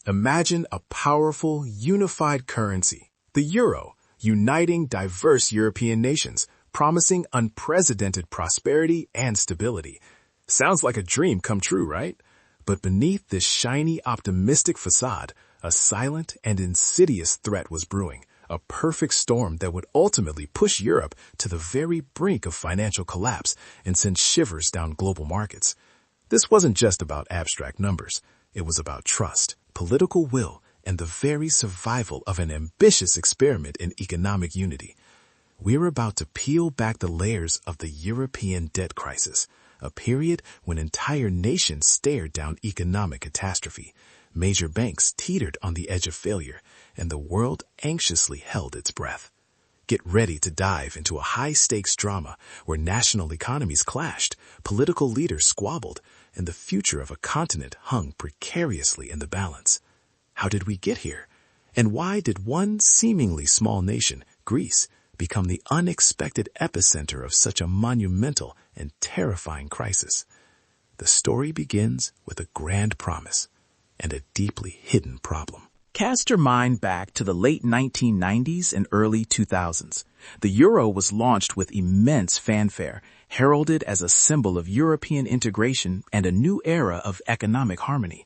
Imagine a powerful, unified currency, the euro, uniting diverse European nations, promising unprecedented prosperity and stability. Sounds like a dream come true, right? But beneath this shiny, optimistic facade, a silent and insidious threat was brewing, a perfect storm that would ultimately push Europe to the very brink of financial collapse and send shivers down global markets. This wasn't just about abstract numbers. It was about trust, political will, and the very survival of an ambitious experiment in economic unity. We're about to peel back the layers of the European debt crisis, a period when entire nations stared down economic catastrophe. Major banks teetered on the edge of failure, and the world anxiously held its breath. Get ready to dive into a high-stakes drama where national economies clashed, political leaders squabbled, and the future of a continent hung precariously in the balance. How did we get here? And why did one seemingly small nation, Greece, become the unexpected epicenter of such a monumental and terrifying crisis? The story begins with a grand promise and a deeply hidden problem. Cast your mind back to the late 1990s and early 2000s. The euro was launched with immense fanfare, heralded as a symbol of European integration and a new era of economic harmony.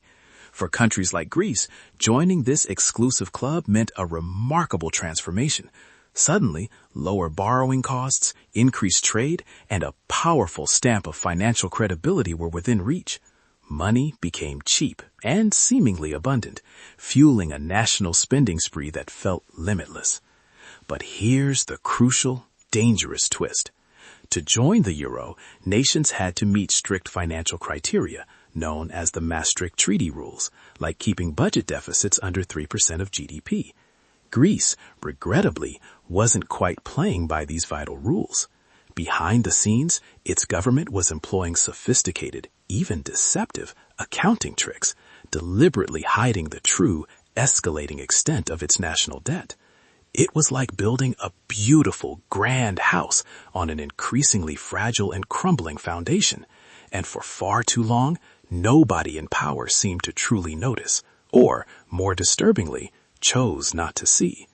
For countries like Greece, joining this exclusive club meant a remarkable transformation. Suddenly, lower borrowing costs, increased trade, and a powerful stamp of financial credibility were within reach. Money became cheap and seemingly abundant, fueling a national spending spree that felt limitless. But here's the crucial, dangerous twist. To join the euro, nations had to meet strict financial criteria, known as the Maastricht Treaty rules, like keeping budget deficits under 3% of GDP. Greece, regrettably, wasn't quite playing by these vital rules. Behind the scenes, its government was employing sophisticated, even deceptive, accounting tricks, deliberately hiding the true, escalating extent of its national debt. It was like building a beautiful, grand house on an increasingly fragile and crumbling foundation, and for far too long, nobody in power seemed to truly notice, or, more disturbingly, chose not to see.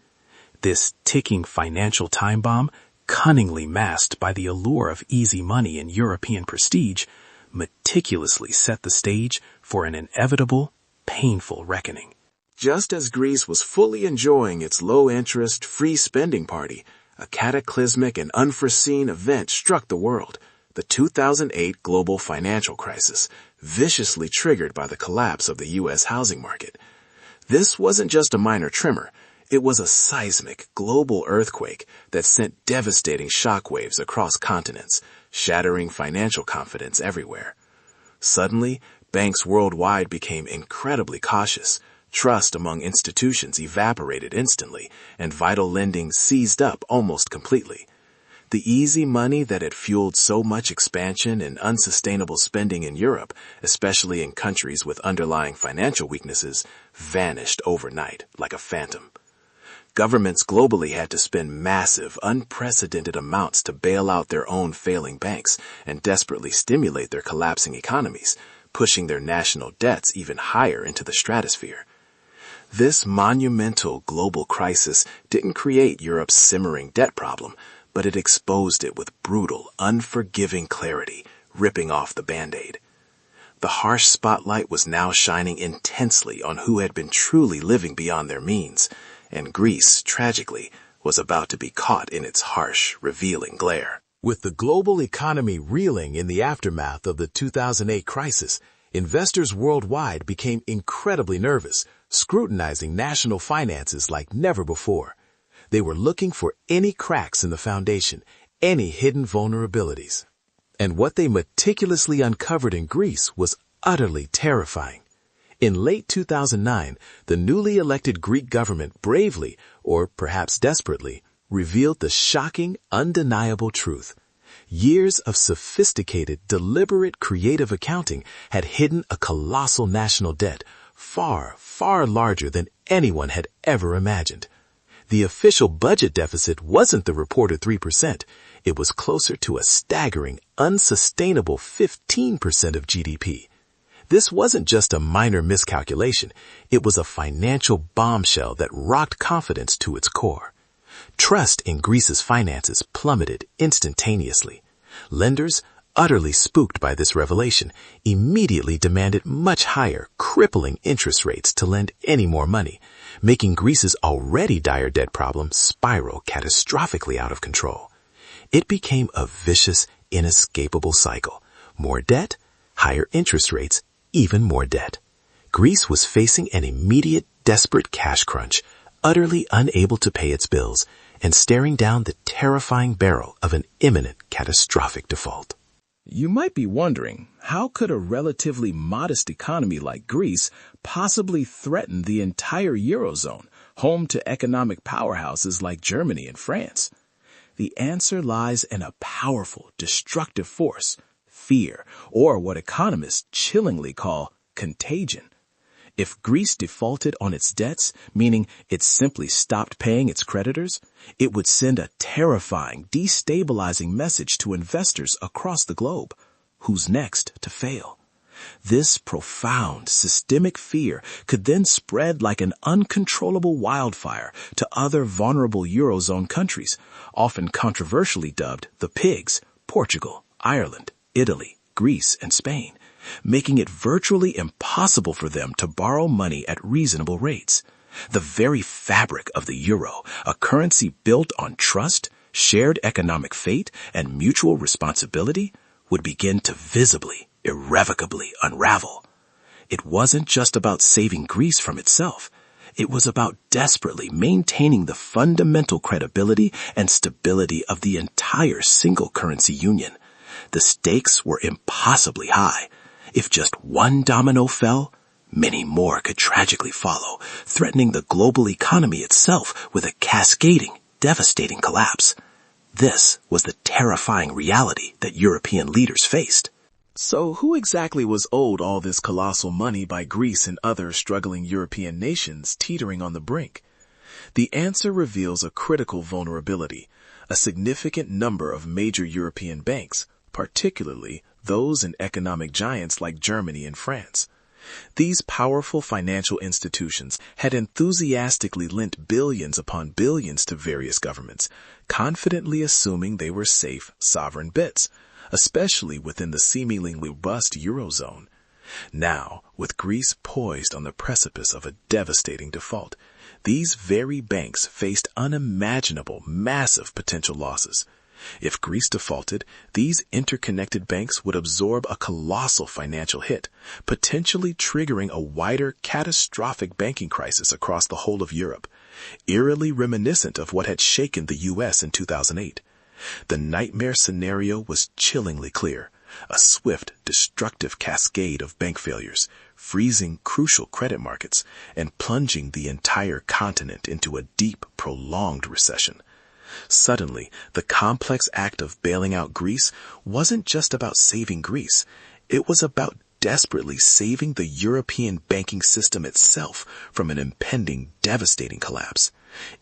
This ticking financial time bomb, cunningly masked by the allure of easy money and European prestige, meticulously set the stage for an inevitable, painful reckoning. Just as Greece was fully enjoying its low-interest, free spending party, a cataclysmic and unforeseen event struck the world, the 2008 global financial crisis, viciously triggered by the collapse of the U.S. housing market. This wasn't just a minor tremor. It was a seismic, global earthquake that sent devastating shockwaves across continents, shattering financial confidence everywhere. Suddenly, banks worldwide became incredibly cautious. Trust among institutions evaporated instantly, and vital lending seized up almost completely. The easy money that had fueled so much expansion and unsustainable spending in Europe, especially in countries with underlying financial weaknesses, vanished overnight like a phantom. Governments globally had to spend massive, unprecedented amounts to bail out their own failing banks and desperately stimulate their collapsing economies, pushing their national debts even higher into the stratosphere. This monumental global crisis didn't create Europe's simmering debt problem, but it exposed it with brutal, unforgiving clarity, ripping off the Band-Aid. The harsh spotlight was now shining intensely on who had been truly living beyond their means, and Greece, tragically, was about to be caught in its harsh, revealing glare. With the global economy reeling in the aftermath of the 2008 crisis, investors worldwide became incredibly nervous, scrutinizing national finances like never before. They were looking for any cracks in the foundation, any hidden vulnerabilities. And what they meticulously uncovered in Greece was utterly terrifying. In late 2009, the newly elected Greek government bravely, or perhaps desperately, revealed the shocking, undeniable truth. Years of sophisticated, deliberate, creative accounting had hidden a colossal national debt, far, far larger than anyone had ever imagined. The official budget deficit wasn't the reported 3%. It was closer to a staggering, unsustainable 15% of GDP. This wasn't just a minor miscalculation. It was a financial bombshell that rocked confidence to its core. Trust in Greece's finances plummeted instantaneously. Lenders, utterly spooked by this revelation, immediately demanded much higher, crippling interest rates to lend any more money, making Greece's already dire debt problem spiral catastrophically out of control. It became a vicious, inescapable cycle. More debt, higher interest rates, even more debt. Greece was facing an immediate, desperate cash crunch, utterly unable to pay its bills, and staring down the terrifying barrel of an imminent catastrophic default. You might be wondering, how could a relatively modest economy like Greece possibly threaten the entire Eurozone, home to economic powerhouses like Germany and France? The answer lies in a powerful, destructive force, fear, or what economists chillingly call contagion. If Greece defaulted on its debts, meaning it simply stopped paying its creditors, it would send a terrifying, destabilizing message to investors across the globe. Who's next to fail? This profound, systemic fear could then spread like an uncontrollable wildfire to other vulnerable Eurozone countries, often controversially dubbed the Pigs: Portugal, Ireland, Italy, Greece, and Spain, making it virtually impossible for them to borrow money at reasonable rates. The very fabric of the euro, a currency built on trust, shared economic fate, and mutual responsibility, would begin to visibly, irrevocably unravel. It wasn't just about saving Greece from itself. It was about desperately maintaining the fundamental credibility and stability of the entire single currency union. The stakes were impossibly high. If just one domino fell, many more could tragically follow, threatening the global economy itself with a cascading, devastating collapse. This was the terrifying reality that European leaders faced. So who exactly was owed all this colossal money by Greece and other struggling European nations teetering on the brink? The answer reveals a critical vulnerability: a significant number of major European banks, particularly those in economic giants like Germany and France. These powerful financial institutions had enthusiastically lent billions upon billions to various governments, confidently assuming they were safe, sovereign bets, especially within the seemingly robust Eurozone. Now, with Greece poised on the precipice of a devastating default, these very banks faced unimaginable, massive potential losses. If Greece defaulted, these interconnected banks would absorb a colossal financial hit, potentially triggering a wider, catastrophic banking crisis across the whole of Europe, eerily reminiscent of what had shaken the U.S. in 2008. The nightmare scenario was chillingly clear: a swift, destructive cascade of bank failures, freezing crucial credit markets, and plunging the entire continent into a deep, prolonged recession. Suddenly, the complex act of bailing out Greece wasn't just about saving Greece. It was about desperately saving the European banking system itself from an impending, devastating collapse.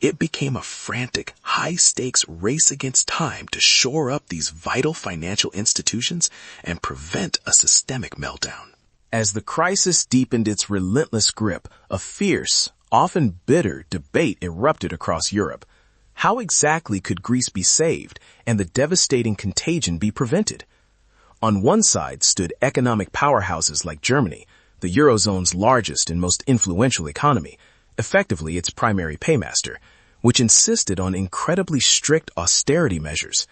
It became a frantic, high-stakes race against time to shore up these vital financial institutions and prevent a systemic meltdown. As the crisis deepened its relentless grip, a fierce, often bitter debate erupted across Europe. How exactly could Greece be saved and the devastating contagion be prevented? On one side stood economic powerhouses like Germany, the Eurozone's largest and most influential economy, effectively its primary paymaster, which insisted on incredibly strict austerity measures.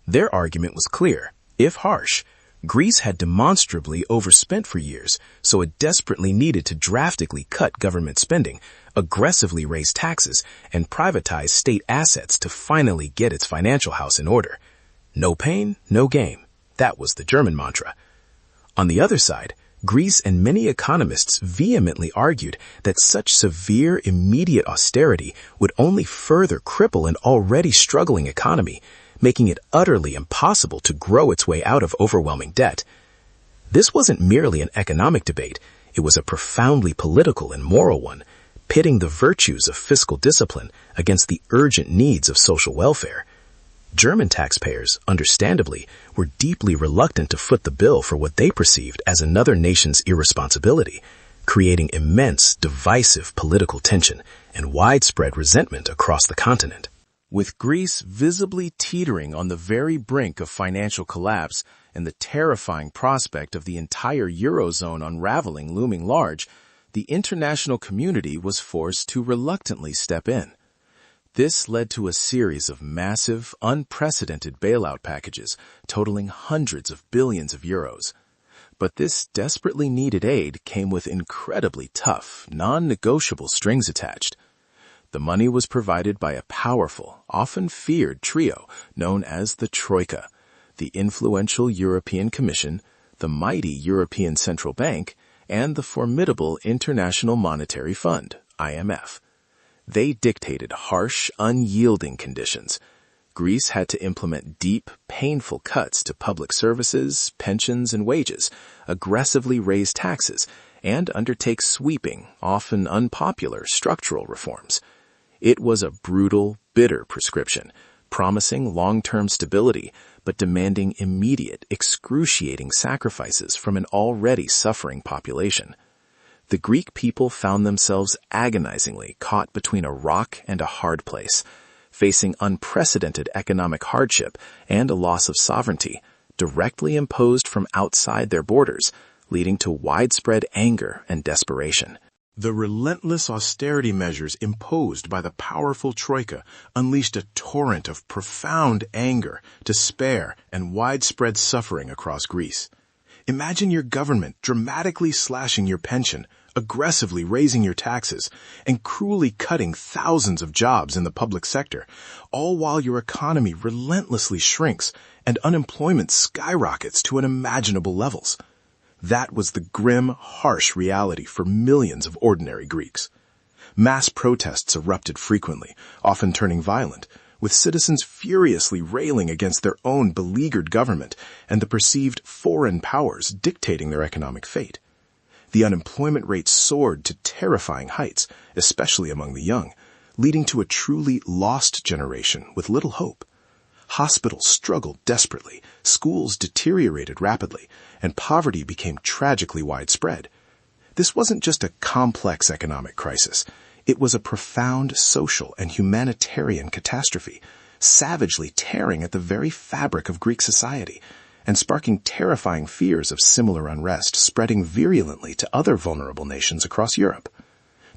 Their argument was clear, if harsh. Greece had demonstrably overspent for years, so it desperately needed to drastically cut government spending, aggressively raise taxes, and privatize state assets to finally get its financial house in order. No pain, no gain. That was the German mantra. On the other side, Greece and many economists vehemently argued that such severe, immediate austerity would only further cripple an already struggling economy, making it utterly impossible to grow its way out of overwhelming debt. This wasn't merely an economic debate, it was a profoundly political and moral one, pitting the virtues of fiscal discipline against the urgent needs of social welfare. German taxpayers, understandably, were deeply reluctant to foot the bill for what they perceived as another nation's irresponsibility, creating immense, divisive political tension and widespread resentment across the continent. With Greece visibly teetering on the very brink of financial collapse and the terrifying prospect of the entire Eurozone unraveling looming large, the international community was forced to reluctantly step in. This led to a series of massive, unprecedented bailout packages totaling hundreds of billions of euros. But this desperately needed aid came with incredibly tough, non-negotiable strings attached. The money was provided by a powerful, often feared trio known as the Troika, the influential European Commission, the mighty European Central Bank, and the formidable International Monetary Fund, IMF. They dictated harsh, unyielding conditions. Greece had to implement deep, painful cuts to public services, pensions, and wages, aggressively raise taxes, and undertake sweeping, often unpopular structural reforms. It was a brutal, bitter prescription, promising long-term stability, but demanding immediate, excruciating sacrifices from an already suffering population. The Greek people found themselves agonizingly caught between a rock and a hard place, facing unprecedented economic hardship and a loss of sovereignty, directly imposed from outside their borders, leading to widespread anger and desperation. The relentless austerity measures imposed by the powerful Troika unleashed a torrent of profound anger, despair, and widespread suffering across Greece. Imagine your government dramatically slashing your pension, aggressively raising your taxes, and cruelly cutting thousands of jobs in the public sector, all while your economy relentlessly shrinks and unemployment skyrockets to unimaginable levels. That was the grim, harsh reality for millions of ordinary Greeks. Mass protests erupted frequently, often turning violent, with citizens furiously railing against their own beleaguered government and the perceived foreign powers dictating their economic fate. The unemployment rate soared to terrifying heights, especially among the young, leading to a truly lost generation with little hope. Hospitals struggled desperately, schools deteriorated rapidly, and poverty became tragically widespread. This wasn't just a complex economic crisis. It was a profound social and humanitarian catastrophe, savagely tearing at the very fabric of Greek society and sparking terrifying fears of similar unrest spreading virulently to other vulnerable nations across Europe.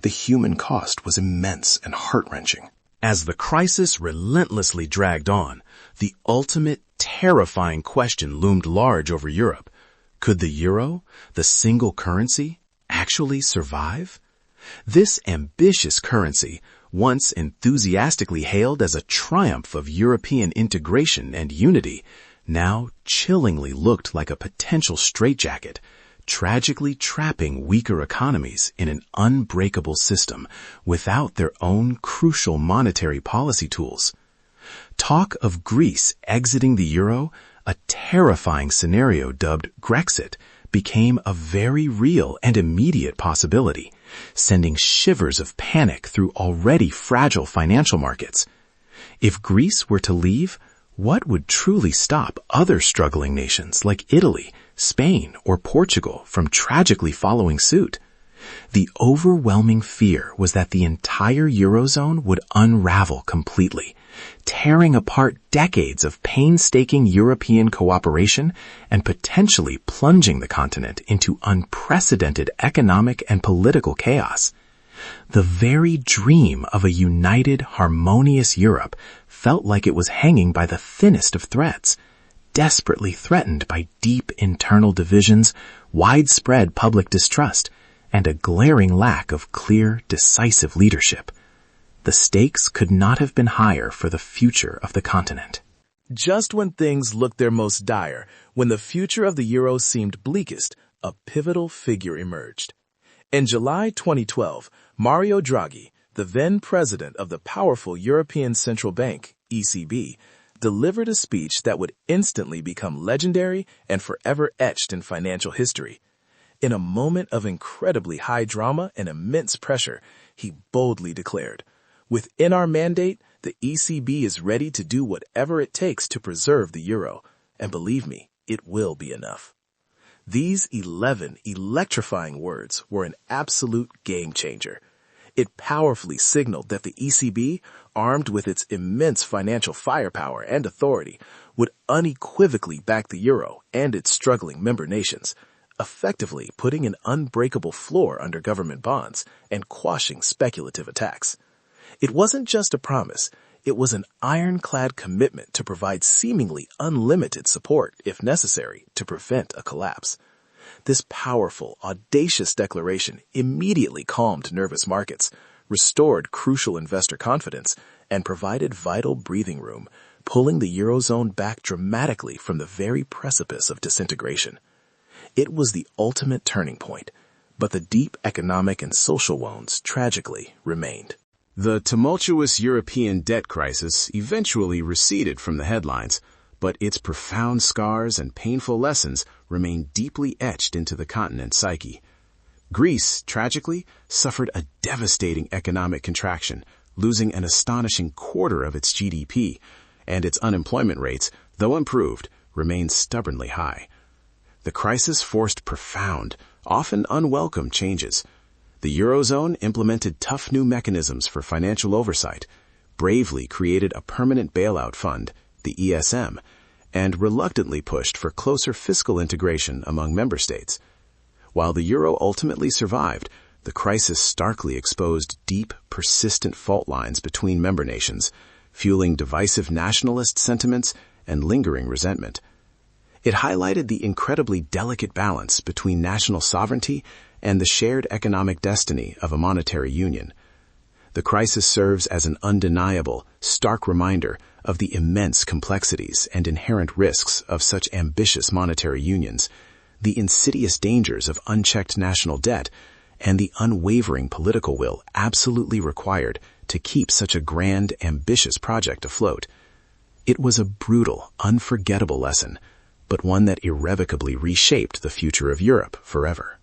The human cost was immense and heart-wrenching. As the crisis relentlessly dragged on, the ultimate terrifying question loomed large over Europe. Could the euro, the single currency, actually survive? This ambitious currency, once enthusiastically hailed as a triumph of European integration and unity, now chillingly looked like a potential straitjacket, tragically trapping weaker economies in an unbreakable system without their own crucial monetary policy tools. Talk of Greece exiting the euro, a terrifying scenario dubbed Grexit, became a very real and immediate possibility, sending shivers of panic through already fragile financial markets. If Greece were to leave, what would truly stop other struggling nations like Italy, Spain, or Portugal from tragically following suit? The overwhelming fear was that the entire Eurozone would unravel completely, tearing apart decades of painstaking European cooperation and potentially plunging the continent into unprecedented economic and political chaos. The very dream of a united, harmonious Europe felt like it was hanging by the thinnest of threads, desperately threatened by deep internal divisions, widespread public distrust, and a glaring lack of clear, decisive leadership. The stakes could not have been higher for the future of the continent. Just when things looked their most dire, when the future of the euro seemed bleakest, a pivotal figure emerged. In July 2012, Mario Draghi, the then president of the powerful European Central Bank, ECB, delivered a speech that would instantly become legendary and forever etched in financial history. In a moment of incredibly high drama and immense pressure, he boldly declared, "Within our mandate, The ECB is ready to do whatever it takes to preserve the euro, and believe me, it will be enough. These 11 electrifying words were an absolute game changer. It powerfully signaled that the ECB, armed with its immense financial firepower and authority, would unequivocally back the euro and its struggling member nations, effectively putting an unbreakable floor under government bonds and quashing speculative attacks. It wasn't just a promise, it was an ironclad commitment to provide seemingly unlimited support, if necessary, to prevent a collapse. This powerful, audacious declaration immediately calmed nervous markets, restored crucial investor confidence, and provided vital breathing room, pulling the Eurozone back dramatically from the very precipice of disintegration. It was the ultimate turning point, but the deep economic and social wounds tragically remained. The tumultuous European debt crisis eventually receded from the headlines, but its profound scars and painful lessons remain deeply etched into the continent's psyche. Greece, tragically, suffered a devastating economic contraction, losing an astonishing quarter of its GDP, and its unemployment rates, though improved, remained stubbornly high. The crisis forced profound, often unwelcome changes. The Eurozone implemented tough new mechanisms for financial oversight, bravely created a permanent bailout fund, the ESM, and reluctantly pushed for closer fiscal integration among member states. While the euro ultimately survived, the crisis starkly exposed deep, persistent fault lines between member nations, fueling divisive nationalist sentiments and lingering resentment. It highlighted the incredibly delicate balance between national sovereignty and the shared economic destiny of a monetary union. The crisis serves as an undeniable, stark reminder of the immense complexities and inherent risks of such ambitious monetary unions, the insidious dangers of unchecked national debt, and the unwavering political will absolutely required to keep such a grand, ambitious project afloat. It was a brutal, unforgettable lesson, but one that irrevocably reshaped the future of Europe forever.